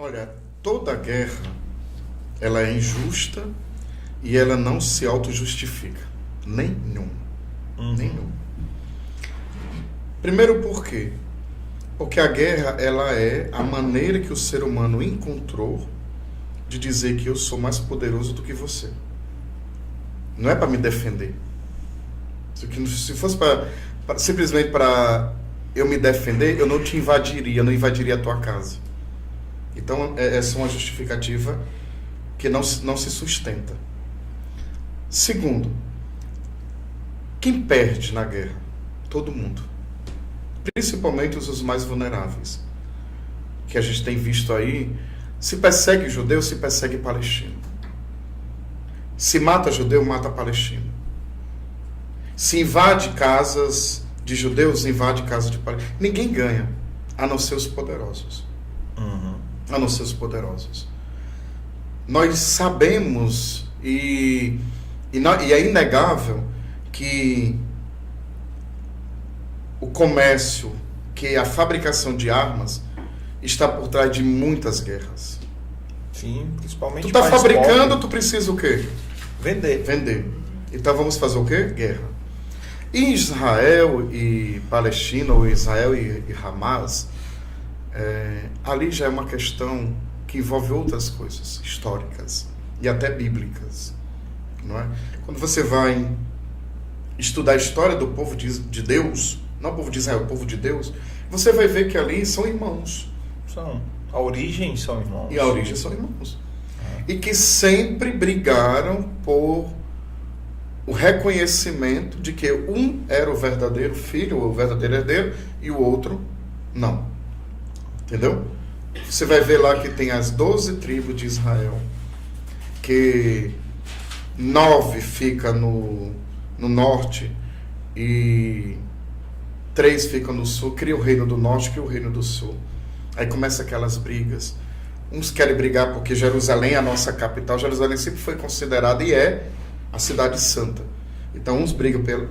Olha, toda guerra, ela é injusta e ela não se auto-justifica. Nenhum. Nenhum. Primeiro por quê? Porque a guerra, ela é a maneira que o ser humano encontrou de dizer que eu sou mais poderoso do que você. Não é para me defender. Se fosse simplesmente para eu me defender, eu não te invadiria, eu não invadiria a tua casa. Então, essa é uma justificativa que não se sustenta. Segundo, quem perde na guerra? Todo mundo. Principalmente os mais vulneráveis. Que a gente tem visto aí, se persegue judeu, se persegue palestino. Se mata judeu, mata palestino. Se invade casas de judeus, invade casas de palestinos. Ninguém ganha, a não ser os poderosos. A não ser os poderosos. Nós sabemos, e é inegável, que o comércio, que a fabricação de armas está por trás de muitas guerras. Sim, principalmente. Tu está fabricando, tu precisa o quê? Vender. Então vamos fazer o quê? Guerra. Em Israel e Palestina, ou Israel e Hamas, ali já é uma questão que envolve outras coisas históricas e até bíblicas, não é? Quando você vai estudar a história do povo de Deus, não o povo de Israel, o povo de Deus, você vai ver que ali são irmãos. A origem são irmãos. E a origem são irmãos. E que sempre brigaram por o reconhecimento de que um era o verdadeiro filho, o verdadeiro herdeiro, e o outro não. Entendeu? Você vai ver lá que tem as 12 tribos de Israel, que 9 fica no norte e 3 ficam no sul, cria o reino do norte, cria o reino do sul. Aí começa aquelas brigas. Uns querem brigar porque Jerusalém é a nossa capital. Jerusalém sempre foi considerada e é a cidade santa. Então uns brigam pela...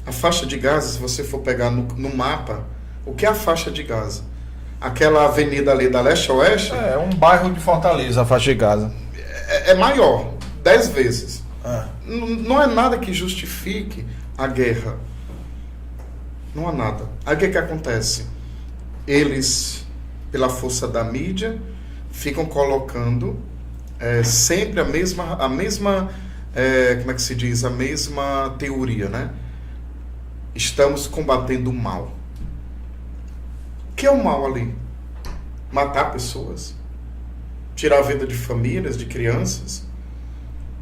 A faixa de Gaza, se você for pegar no mapa, o que é a faixa de Gaza? Aquela avenida ali da leste a oeste... É um bairro de Fortaleza, a faixa de Gaza. É maior, 10 vezes. Não é nada que justifique a guerra. Não há nada. Aí o que acontece? Eles, pela força da mídia, ficam colocando sempre a mesma como é que se diz? A mesma teoria, né? Estamos combatendo o mal. O que é o mal ali? Matar pessoas? Tirar a vida de famílias, de crianças?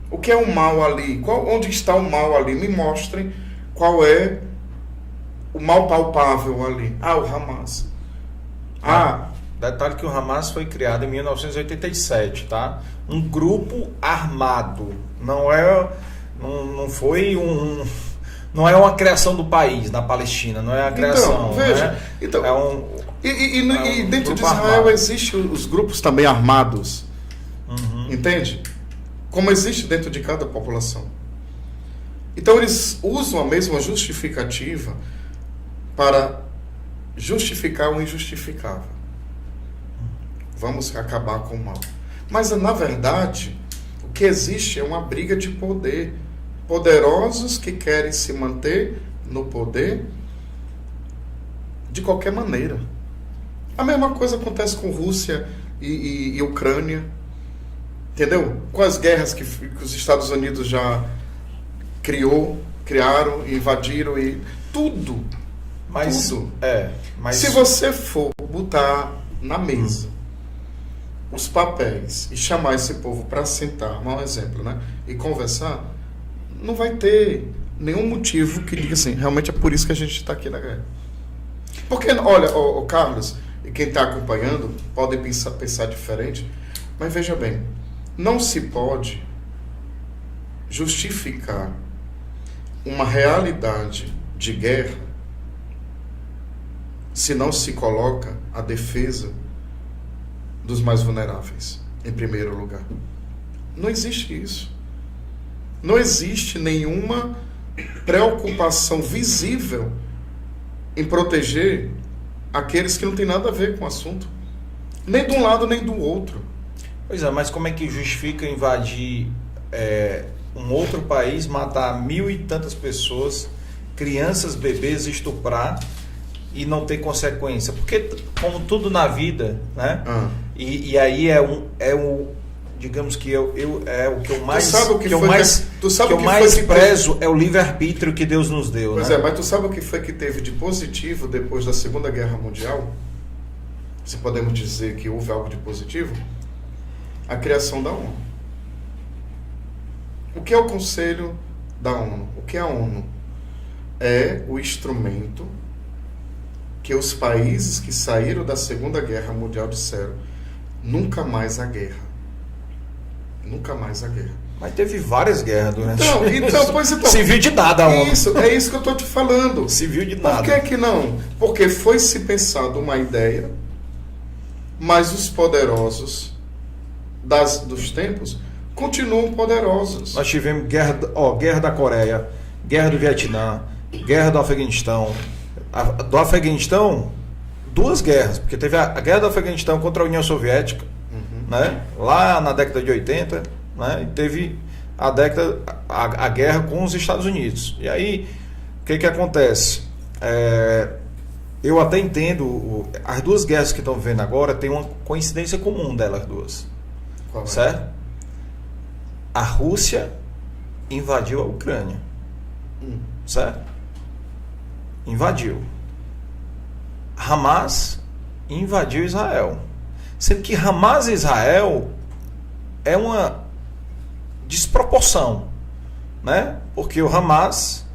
O que é o mal ali? Onde está o mal ali? Me mostrem qual é o mal palpável ali. O Hamas. Detalhe que o Hamas foi criado em 1987, tá? Um grupo armado. Não foi não é uma criação do país na Palestina, não é a criação. Então, veja, né? Então, e dentro de Israel existem os grupos também armados. Entende? Como existe dentro de cada população. Então eles usam a mesma justificativa para justificar o injustificável. Vamos acabar com o mal. Mas, na verdade, o que existe é uma briga de poder. Poderosos que querem se manter no poder de qualquer maneira. A mesma coisa acontece com Rússia e Ucrânia. Entendeu? Com as guerras que os Estados Unidos já criaram, invadiram e tudo. Tudo. Mas se você for botar na mesa os papéis e chamar esse povo para sentar, um exemplo, né? E conversar, não vai ter nenhum motivo que diga assim, realmente é por isso que a gente está aqui na guerra. Porque, olha, o Carlos, e quem está acompanhando, pode pensar diferente, mas veja bem, não se pode justificar uma realidade de guerra se não se coloca a defesa dos mais vulneráveis em primeiro lugar. Não existe isso. Não existe nenhuma preocupação visível em proteger aqueles que não têm nada a ver com o assunto. Nem de um lado, nem do outro. Pois é, mas como é que justifica invadir um outro país, matar 1.000 e tantas pessoas, crianças, bebês, estuprar e não ter consequência? Porque, como tudo na vida, né? E aí digamos que é o que eu mais prezo é o livre-arbítrio que Deus nos deu. Pois né? mas tu sabe o que foi que teve de positivo depois da Segunda Guerra Mundial? Se podemos dizer que houve algo de positivo? A criação da ONU. O que é o Conselho da ONU? O que é a ONU? É o instrumento que os países que saíram da Segunda Guerra Mundial disseram: nunca mais a guerra. Nunca mais a guerra. Mas teve várias guerras durante então, Civil de nada, ONU. É isso que eu estou te falando. Civil de nada. Por que que não? Porque foi se pensado uma ideia, mas os poderosos dos tempos continuam poderosos. Nós tivemos guerra da Coreia, guerra do Vietnã, guerra do Afeganistão. Do Afeganistão, 2 guerras, porque teve a guerra do Afeganistão contra a União Soviética, né? Lá na década de 80, né? E teve a guerra com os Estados Unidos. E aí, o que acontece? Eu até entendo, as 2 guerras que estão vivendo agora tem uma coincidência comum delas duas. Qual é? Certo? A Rússia invadiu a Ucrânia. Certo? Invadiu. Hamas invadiu Israel. Sendo que Hamas e Israel é uma desproporção, né? Porque o Hamas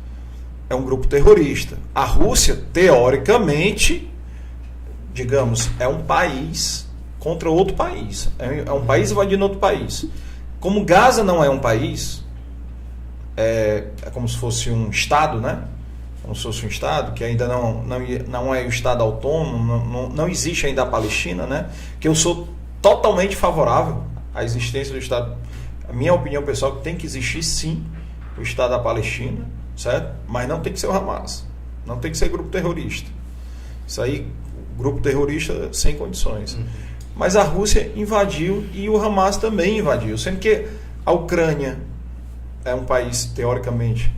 é um grupo terrorista. A Rússia, teoricamente, digamos, é um país contra outro país. É um país invadindo outro país. Como Gaza não é um país, é como se fosse um Estado, né? Como se fosse um Estado, que ainda não é um Estado autônomo, não existe ainda a Palestina, né? Que eu sou totalmente favorável à existência do Estado. A minha opinião pessoal é que tem que existir sim o Estado da Palestina, certo? Mas não tem que ser o Hamas, não tem que ser grupo terrorista. Isso aí, grupo terrorista sem condições. Mas a Rússia invadiu e o Hamas também invadiu, sendo que a Ucrânia é um país teoricamente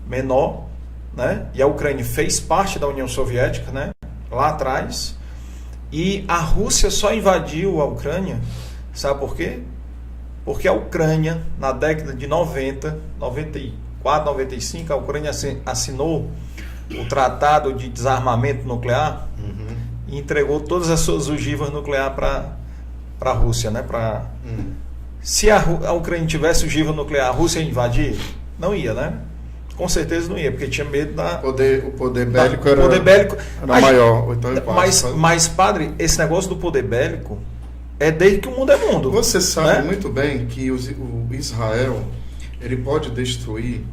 menor, né? E a Ucrânia fez parte da União Soviética, né? Lá atrás, e a Rússia só invadiu a Ucrânia, sabe por quê? Porque a Ucrânia, na década de 90, 94, 95, a Ucrânia assinou o Tratado de Desarmamento Nuclear e entregou todas as suas ogivas nucleares para a Rússia, né? Se a Ucrânia tivesse ogiva nuclear, a Rússia ia invadir? Não ia, né? Com certeza não ia, porque tinha medo da... O poder bélico era maior. Então mas, padre, esse negócio do poder bélico é desde que o mundo é mundo. Você sabe, né? Muito bem que o Israel, ele pode destruir...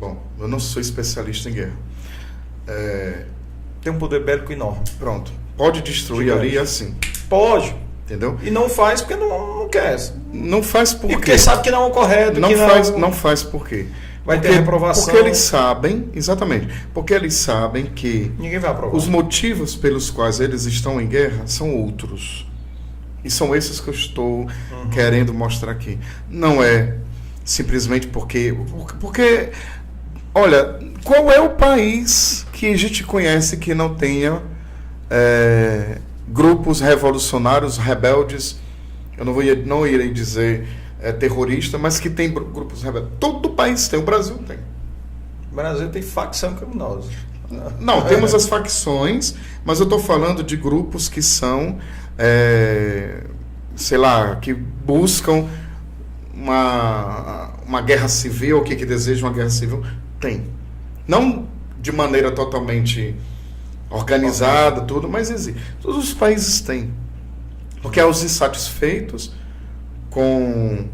Bom, eu não sou especialista em guerra. Tem um poder bélico enorme. Pronto. Pode destruir gigante. Ali assim. Pode. Entendeu? E não faz porque não quer. Não faz por quê? Porque sabe que não é o correto. Não faz por quê? Vai ter reprovação. Porque eles sabem, exatamente, porque eles sabem que ninguém vai aprovar. Os motivos pelos quais eles estão em guerra são outros. E são esses que eu estou querendo mostrar aqui. Não é simplesmente porque... Olha, qual é o país que a gente conhece que não tenha grupos revolucionários, rebeldes, eu não irei dizer terrorista, mas que tem grupos rebeldes. Todo país tem, o Brasil tem. O Brasil tem facção criminosa. Não, temos as facções, mas eu estou falando de grupos que são, sei lá, que buscam uma guerra civil, ou que desejam uma guerra civil. Tem. Não de maneira totalmente organizada, tudo, mas existe. Todos os países têm. Porque há os insatisfeitos com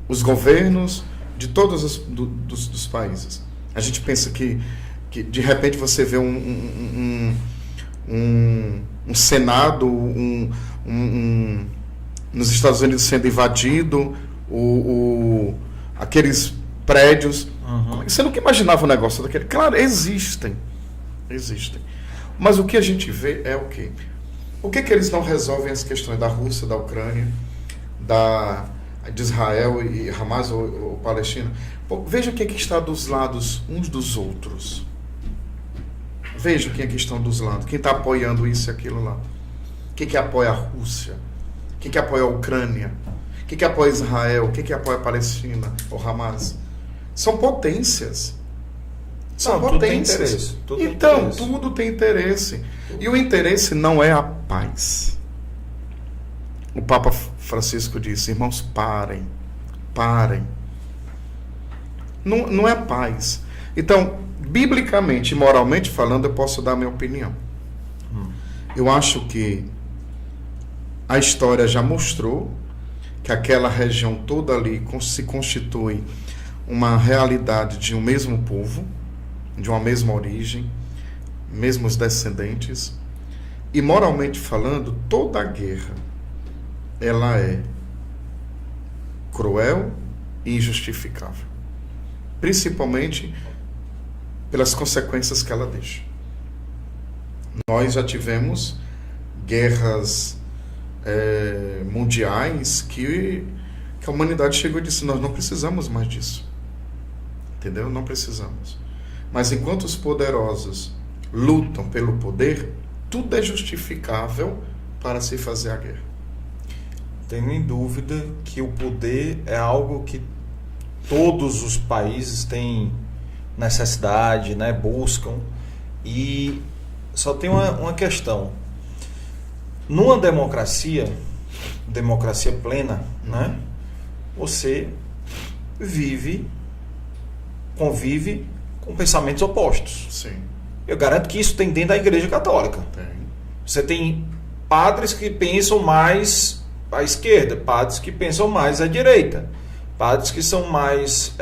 os governos de todos dos países. A gente pensa que de repente você vê um Senado nos Estados Unidos sendo invadido, aqueles prédios. Você nunca imaginava um negócio daquele. Claro, existem. Mas o que a gente vê é o quê? Por que eles não resolvem as questões da Rússia, da Ucrânia, de Israel e Hamas ou Palestina? Pô, veja quem é que está dos lados uns dos outros. Veja quem é que estão dos lados. Quem está apoiando isso e aquilo lá. Quem que apoia a Rússia? Quem que apoia a Ucrânia? Quem que apoia Israel? Quem que apoia a Palestina ou Hamas? São potências. São potências. Tudo tem então, interesse. tudo tem interesse. E o interesse não é a paz. O Papa Francisco disse, irmãos, parem. Não é paz. Então, biblicamente e moralmente falando, eu posso dar a minha opinião. Eu acho que a história já mostrou que aquela região toda ali se constitui uma realidade de um mesmo povo, de uma mesma origem, mesmos descendentes. E moralmente falando, toda guerra ela é cruel e injustificável, principalmente pelas consequências que ela deixa. Nós já tivemos guerras mundiais que a humanidade chegou e disse, nós não precisamos mais disso. Entendeu? Não precisamos. Mas enquanto os poderosos lutam pelo poder, tudo é justificável para se fazer a guerra. Tenho nem dúvida que o poder é algo que todos os países têm necessidade, né, buscam, e só tem uma questão. Numa democracia plena, né, você convive com pensamentos opostos. Sim. Eu garanto que isso tem dentro da Igreja Católica. Tem. Você tem padres que pensam mais à esquerda, padres que pensam mais à direita, padres que são mais,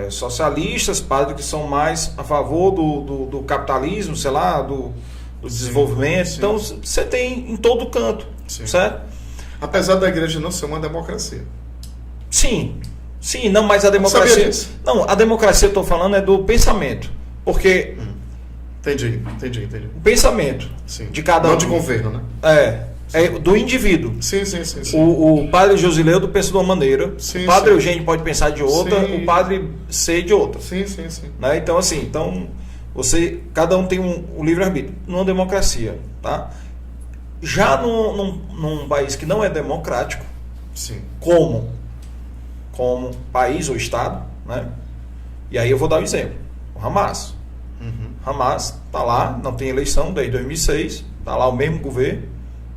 socialistas, padres que são mais a favor do capitalismo, sei lá, do desenvolvimento. Sim. Então, você tem em todo canto, Sim. certo? Apesar da igreja não ser uma democracia. Sim, não, mas a democracia... Não, a democracia eu estou falando é do pensamento, porque... Entendi. O pensamento Sim. de cada um. Não de governo, né? É do indivíduo. Sim. O padre Josileudo pensa de uma maneira, Sim, o padre sim. Eugênio pode pensar de outra, Sim. o padre C de outra. Sim. Né? Então, assim, cada um tem um livre-arbítrio numa democracia. Tá? Já num país que não é democrático, Sim. como país ou estado, né? E aí eu vou dar um exemplo. O Hamas. Hamas está lá, não tem eleição desde 2006, está lá o mesmo governo,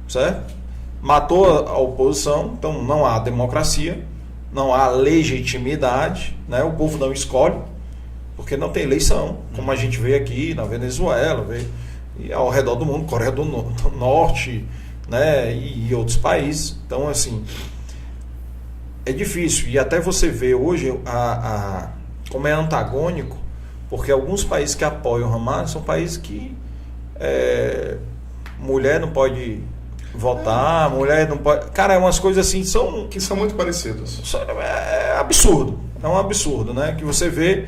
certo? Matou a oposição, então não há democracia, não há legitimidade, né? O povo não escolhe, porque não tem eleição, como a gente vê aqui na Venezuela, vê e ao redor do mundo, Coreia do Norte, né? E outros países. Então, assim, é difícil. E até você vê hoje como é antagônico, porque alguns países que apoiam o Hamas são países que mulher não pode votar, mulher não pode... Cara, é umas coisas assim, Que são muito parecidas. é absurdo. É um absurdo, né? Que você vê,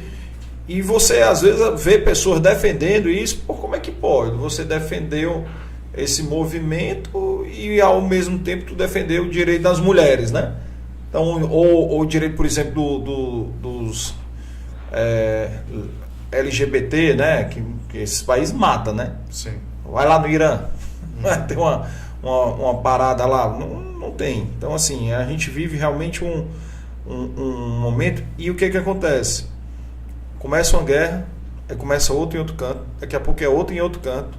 e você às vezes vê pessoas defendendo isso. Pô, como é que pode? Você defendeu esse movimento e ao mesmo tempo tu defendeu o direito das mulheres, né? Então, ou o direito, por exemplo, dos LGBT, né? Que esses países matam, né? Sim. Vai lá no Irã, tem uma parada lá, não tem. Então, assim, a gente vive realmente um momento, e o que acontece? Começa uma guerra, aí começa outra em outro canto, daqui a pouco é outra em outro canto,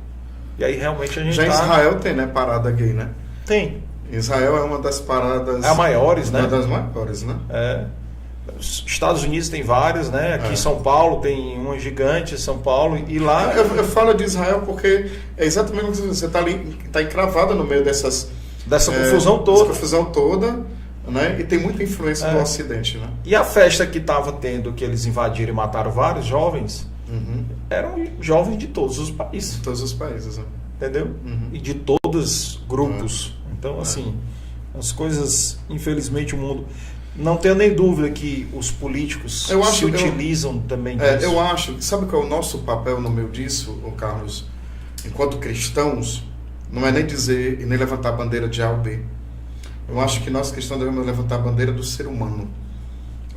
e aí realmente a gente Já Israel tem, né, parada gay, né? Tem. Israel é uma das paradas... É a maiores, né? Uma das maiores, né? Os Estados Unidos tem várias, né? Aqui em São Paulo tem uma gigante, São Paulo, e lá... Eu falo de Israel porque é exatamente o que você está ali, está encravado no meio dessa confusão toda. Dessa confusão toda, né? E tem muita influência do Ocidente, né? E a festa que estava tendo, que eles invadiram e mataram vários jovens, eram jovens de todos os países. De todos os países, né? Entendeu? E de todos os grupos. Então, assim, as coisas, infelizmente, o mundo... Não tenho nem dúvida que os políticos utilizam também disso. Eu acho, sabe qual é o nosso papel no meio disso, Carlos? enquanto cristãos, não é nem dizer e nem levantar a bandeira de A ou B. Eu acho que nós cristãos devemos levantar a bandeira do ser humano.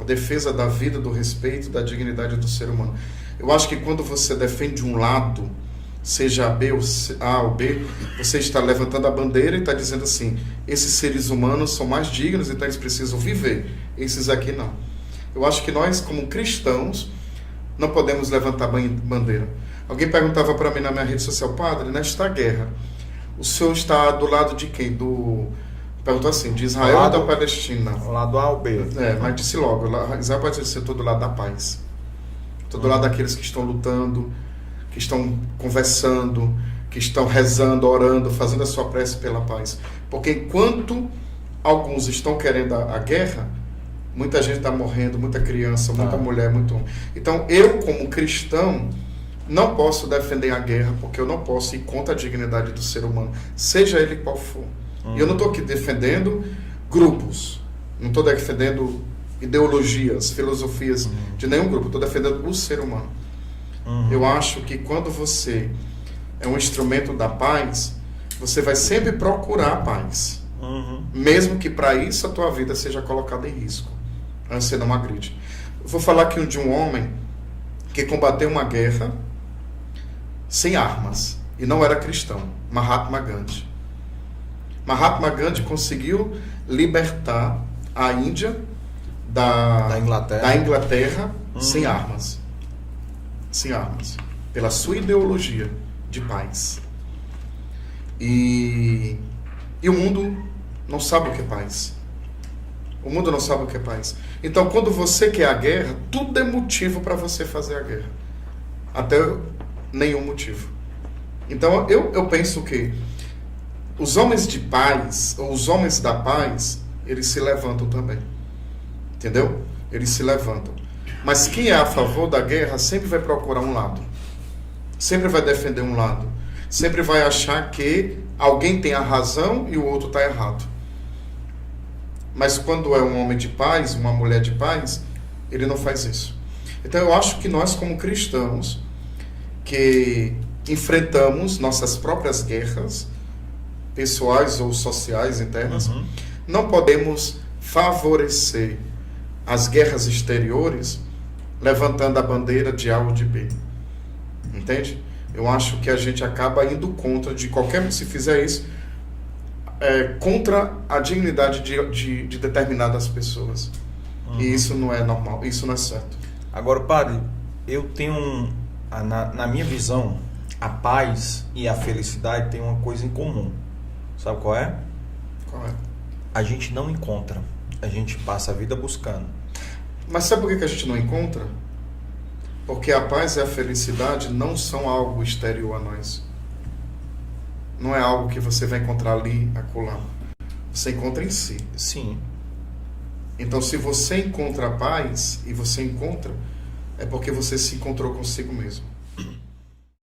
A defesa da vida, do respeito, da dignidade do ser humano. Eu acho que quando você defende um lado, seja A ou B, você está levantando a bandeira e está dizendo assim, esses seres humanos são mais dignos, então eles precisam viver. Esses aqui não. Eu acho que nós, como cristãos, não podemos levantar bandeira. Alguém perguntava para mim na minha rede social, padre, nesta guerra, o senhor está do lado de quem? Perguntou assim, de Israel ou da Palestina? Do lado A ou B. Mas disse logo, Israel pode ser todo lado da paz. Todo lado daqueles que estão lutando, que estão conversando, que estão rezando, orando, fazendo a sua prece pela paz. Porque enquanto alguns estão querendo a guerra, muita gente está morrendo, muita criança, muita mulher, muito homem. Então, eu, como cristão, não posso defender a guerra, porque eu não posso ir contra a dignidade do ser humano, seja ele qual for. E eu não estou aqui defendendo grupos, não estou defendendo ideologias, filosofias de nenhum grupo, estou defendendo o ser humano. Eu acho que quando você é um instrumento da paz, você vai sempre procurar a paz. Mesmo que para isso a tua vida seja colocada em risco. Você não agride. Eu vou falar aqui de um homem que combateu uma guerra sem armas e não era cristão, Mahatma Gandhi. Mahatma Gandhi conseguiu libertar a Índia da Inglaterra sem armas. Sem armas. Pela sua ideologia de paz. E o mundo não sabe o que é paz. O mundo não sabe o que é paz. Então, quando você quer a guerra, tudo é motivo para você fazer a guerra. Até nenhum motivo. Então, eu penso que os homens de paz, ou os homens da paz, eles se levantam também. Entendeu? Eles se levantam. Mas quem é a favor da guerra sempre vai procurar um lado. Sempre vai defender um lado. Sempre vai achar que alguém tem a razão e o outro está errado. Mas quando é um homem de paz, uma mulher de paz, ele não faz isso. Então eu acho que nós, como cristãos, que enfrentamos nossas próprias guerras, pessoais ou sociais, internas, não podemos favorecer as guerras exteriores levantando a bandeira de A ou de B. Entende? Eu acho que a gente acaba indo contra de qualquer... Se fizer isso, contra a dignidade de determinadas pessoas. E isso não é normal, isso não é certo. Agora, padre, eu tenho... Na minha visão, a paz e a felicidade têm uma coisa em comum. Sabe qual é? Qual é? A gente não encontra. A gente passa a vida buscando. Mas sabe por que a gente não encontra? Porque a paz e a felicidade não são algo exterior a nós. Não é algo que você vai encontrar ali, acolá. Você encontra em si. Sim. Então, se você encontra a paz, e você encontra, é porque você se encontrou consigo mesmo.